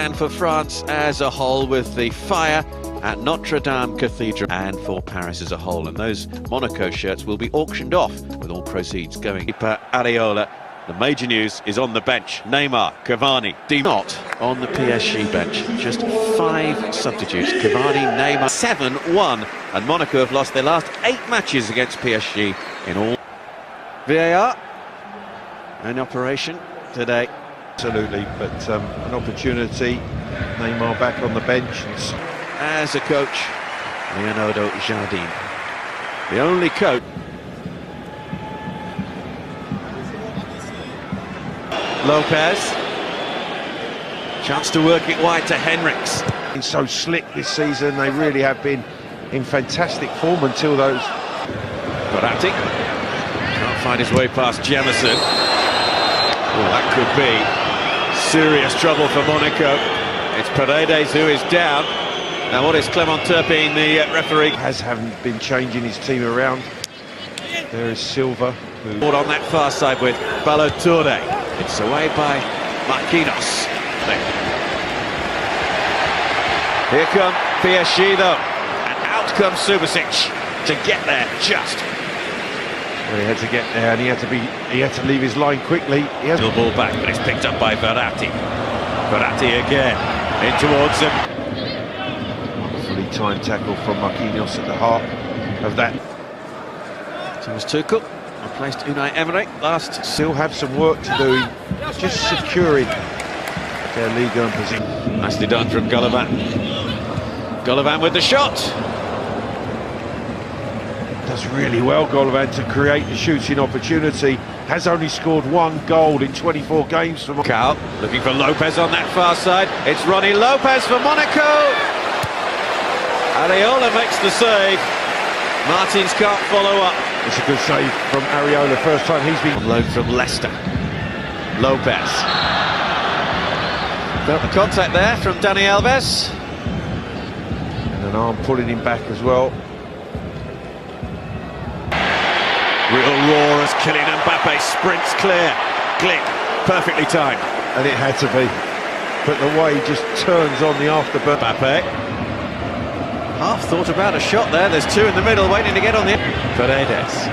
and for France as a whole, with the fire at Notre Dame Cathedral, and for Paris as a whole. And those Monaco shirts will be auctioned off, with all proceeds going. Areola. The major news is on the bench. Neymar, Cavani, not on the PSG bench. Just 5 substitutes. Cavani, Neymar, 7-1. And Monaco have lost their last 8 matches against PSG in all. VAR, an operation today. Absolutely, but an opportunity. Neymar back on the bench. As a coach, Leonardo Jardim, the only coach. Lopez, chance to work it wide to Henriks. He's so slick this season. They really have been in fantastic form until those. Verratti can't find his way past Jamison. Oh, that could be serious trouble for Monaco. It's Paredes who is down. Now, what is Clement Turpin, the referee? Haven't been changing his team around. There is Silva. Who... on that far side with Ballo-Touré. It's away by Marquinhos. Here come PSG though, and out comes Subasic to get there just. Well, he had to get there, and he had to leave his line quickly. He has the ball back, but it's picked up by Verratti. Verratti again, in towards him. Fully timed tackle from Marquinhos at the heart of that. Thomas Tuchel replaced Unai Emery last. Still have some work to do in just securing their league and position. Nicely done from Golovin. Golovin with the shot. Does really well, Golovin, to create the shooting opportunity. Has only scored 1 goal in 24 games for Cal, looking for Lopez on that far side. It's Ronnie Lopez for Monaco. Areola makes the save. Martins can't follow up. It's a good save from Areola, first time he's been... On loan from Leicester. Lopez. Felt the contact there from Dani Alves. And an arm pulling him back as well. Real roar as Kylian Mbappe sprints clear. Glick, perfectly timed. And it had to be. But the way he just turns on the afterburn. Mbappe. Half thought about a shot there. There's 2 in the middle waiting to get on the... Paredes.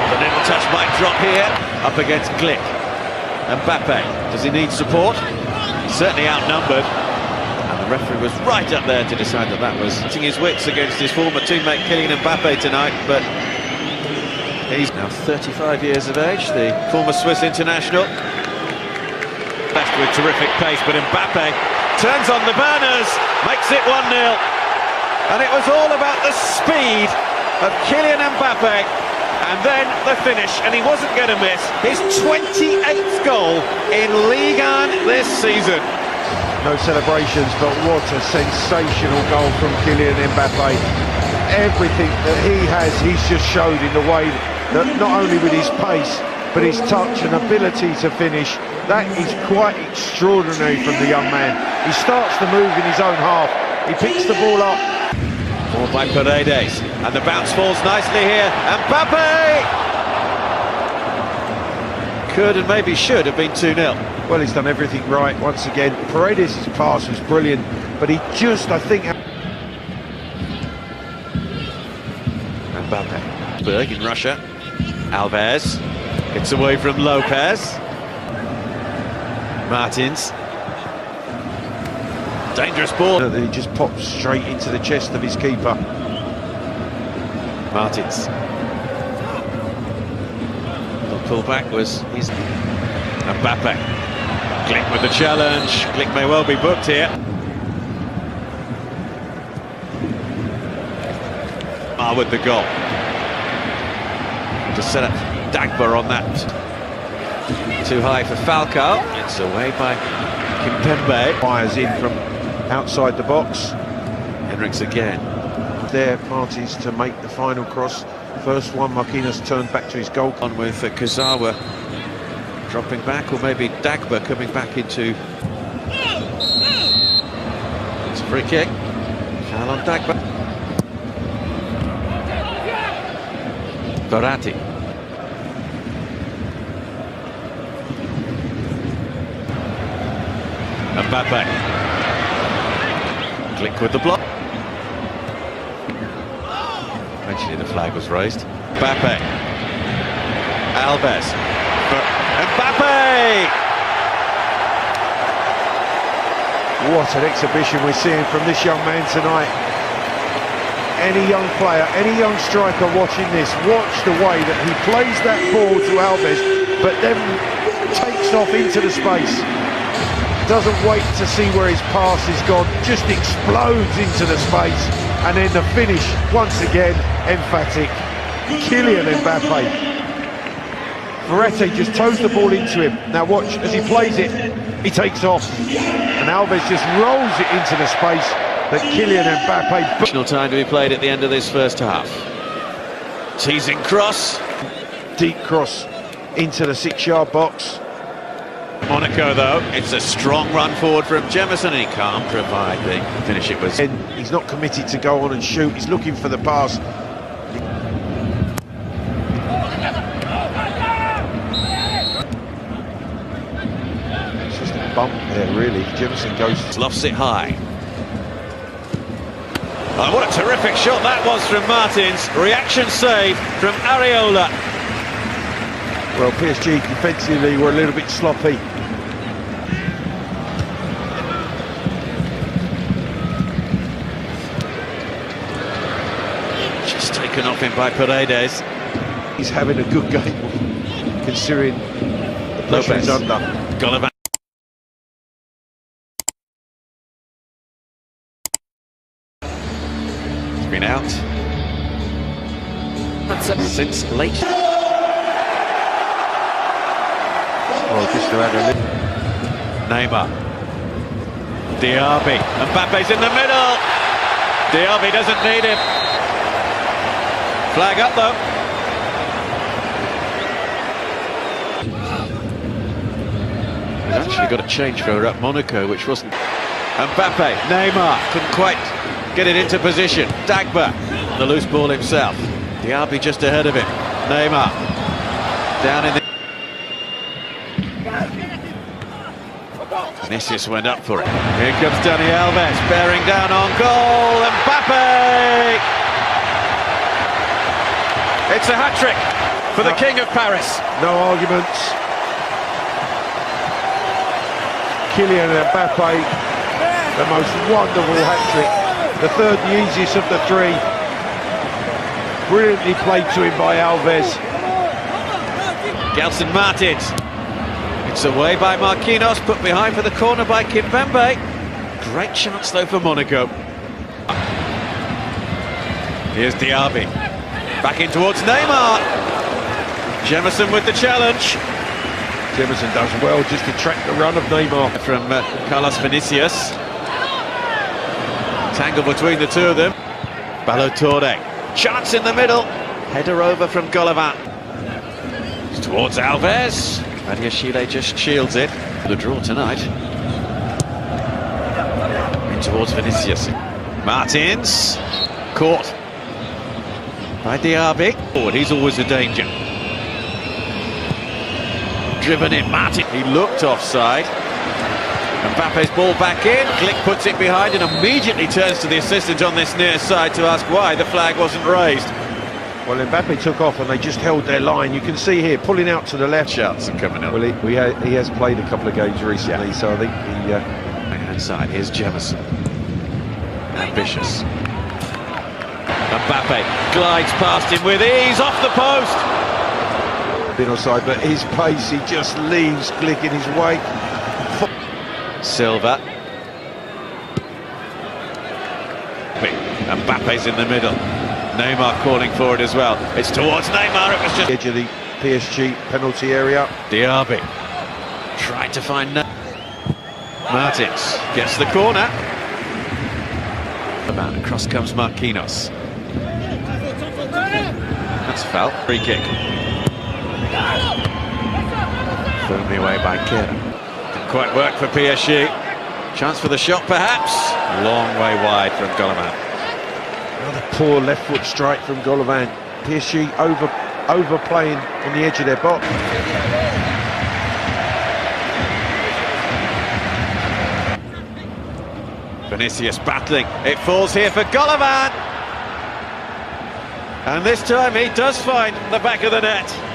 The little touch might drop here. Up against Glick. Mbappe. Does he need support? He's certainly outnumbered. And the referee was right up there to decide that that was hitting his wits against his former teammate Kylian Mbappe tonight. But he's now 35 years of age, the former Swiss international. Left with terrific pace, but Mbappe turns on the burners, makes it 1-0. And it was all about the speed of Kylian Mbappe, and then the finish, and he wasn't going to miss his 28th goal in Ligue 1 this season. No celebrations, but what a sensational goal from Kylian Mbappe. Everything that he has, he's just showed in the way that not only with his pace, but his touch and ability to finish. That is quite extraordinary from the young man. He starts the move in his own half. He picks the ball up. Ball by Paredes, and the bounce falls nicely here. Mbappe! Could and maybe should have been 2-0. Well, he's done everything right once again. Paredes' pass was brilliant, but he just, I think... Mbappe. Berg in Russia. Alves. Gets away from Lopez. Martins. Dangerous ball. He just pops straight into the chest of his keeper. Martins. The pullback was his. Mbappe. Glick with the challenge. Glick may well be booked here. With the goal. To set up Dagba on that. Too high for Falcao. It's away by Kimpembe. Fires in from outside the box. Henriks again. There, parties to make the final cross. First one, Marquinhos turned back to his goal. On with Kazawa dropping back, or maybe Dagba coming back into... It's a free kick. Foul on Dagba. Verratti. Mbappe. Click with the block. Eventually the flag was raised. Mbappe. Alves. Mbappe! What an exhibition we're seeing from this young man tonight. Any young player, any young striker watching this, watch the way that he plays that ball to Alves, but then takes off into the space. Doesn't wait to see where his pass is gone, just explodes into the space. And then the finish, once again, emphatic. Kylian Mbappe. Verratti just toes the ball into him. Now watch, as he plays it, he takes off. And Alves just rolls it into the space that Kylian Mbappe... Additional time to be played at the end of this first half. Teasing cross. Deep cross into the 6-yard box. Mônaco, though, it's a strong run forward from Jemison, and he can't provide the finish. It was. He's not committed to go on and shoot, he's looking for the pass. It's just a bump there, really. Jemison goes... Lofts it high. Oh, what a terrific shot that was from Martins. Reaction save from Areola. Well, PSG defensively were a little bit sloppy. Just taken off him by Paredes. He's having a good game, considering the pressure he's under. Golovin. He's been out since late. Well, just around a little. Neymar. Diaby. Mbappe's in the middle. Diaby doesn't need him. Flag up, though. We've actually got a change for Mônaco, which wasn't... Mbappe. Neymar couldn't quite get it into position. Dagba. The loose ball himself. Diaby just ahead of him. Neymar. Down in the... Vinicius went up for it. Here comes Dani Alves, bearing down on goal. Mbappe! It's a hat-trick for the King of Paris. No arguments. Kylian Mbappe, the most wonderful hat-trick. The third, the easiest of the three. Brilliantly played to him by Alves. Gelson Martins. It's away by Marquinhos, put behind for the corner by Kimpembe. Great chance though for Mônaco. Here's Diaby. Back in towards Neymar. Jemison with the challenge. Jemison does well just to track the run of Neymar. From Carlos Vinicius. Tangle between the two of them. Balotore. Chance in the middle. Header over from Golovin. It's towards Alves. Chile just shields it. The draw tonight. In towards Vinicius. Martins. Caught by Diaby. Forward, he's always a danger. Driven in, Martin. He looked offside. Mbappe's ball back in. Glick puts it behind and immediately turns to the assistant on this near side to ask why the flag wasn't raised. Well, Mbappe took off and they just held their line. You can see here, pulling out to the left. Shots are coming up. Well, he has played a couple of games recently, yeah. So I think he... Right-hand side, here's Jemison. Ambitious. Mbappe glides past him with ease, off the post. Been offside, but his pace, he just leaves Glick in his wake. Silva. Mbappe's in the middle. Neymar calling for it as well. It's towards Neymar, it was just... Edge of the PSG penalty area. Diaby tried to find... Martins gets the corner. About across comes Marquinhos. That's a foul. Free kick. Firmly away by Kera. Didn't quite work for PSG. Chance for the shot perhaps. Long way wide from Golovin. Another poor left foot strike from Golovin. PSG overplaying on the edge of their box. Vinicius battling, it falls here for Golovin, and this time he does find the back of the net.